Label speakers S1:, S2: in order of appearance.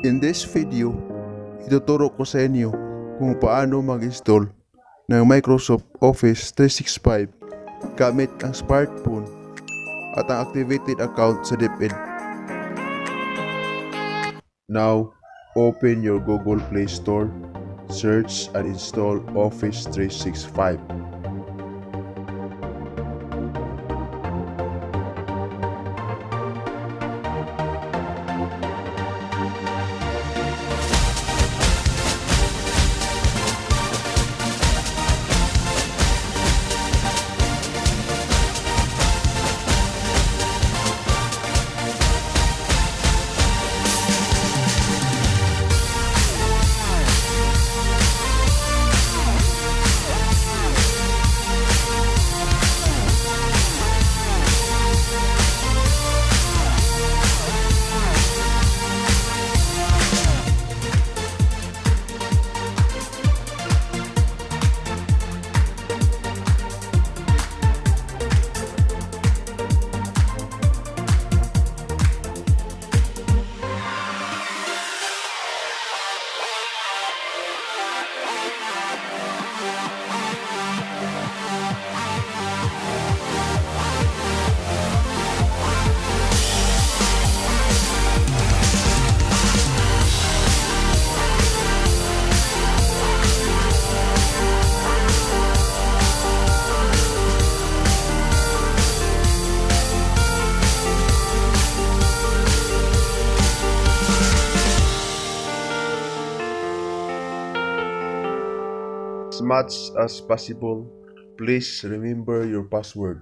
S1: In this video, ituturo ko sa inyo kung paano mag-install ng Microsoft Office 365 gamit ang smartphone at ang activated account sa Deped. Now, open your Google Play Store, search and install Office 365. As much as possible, please remember your password.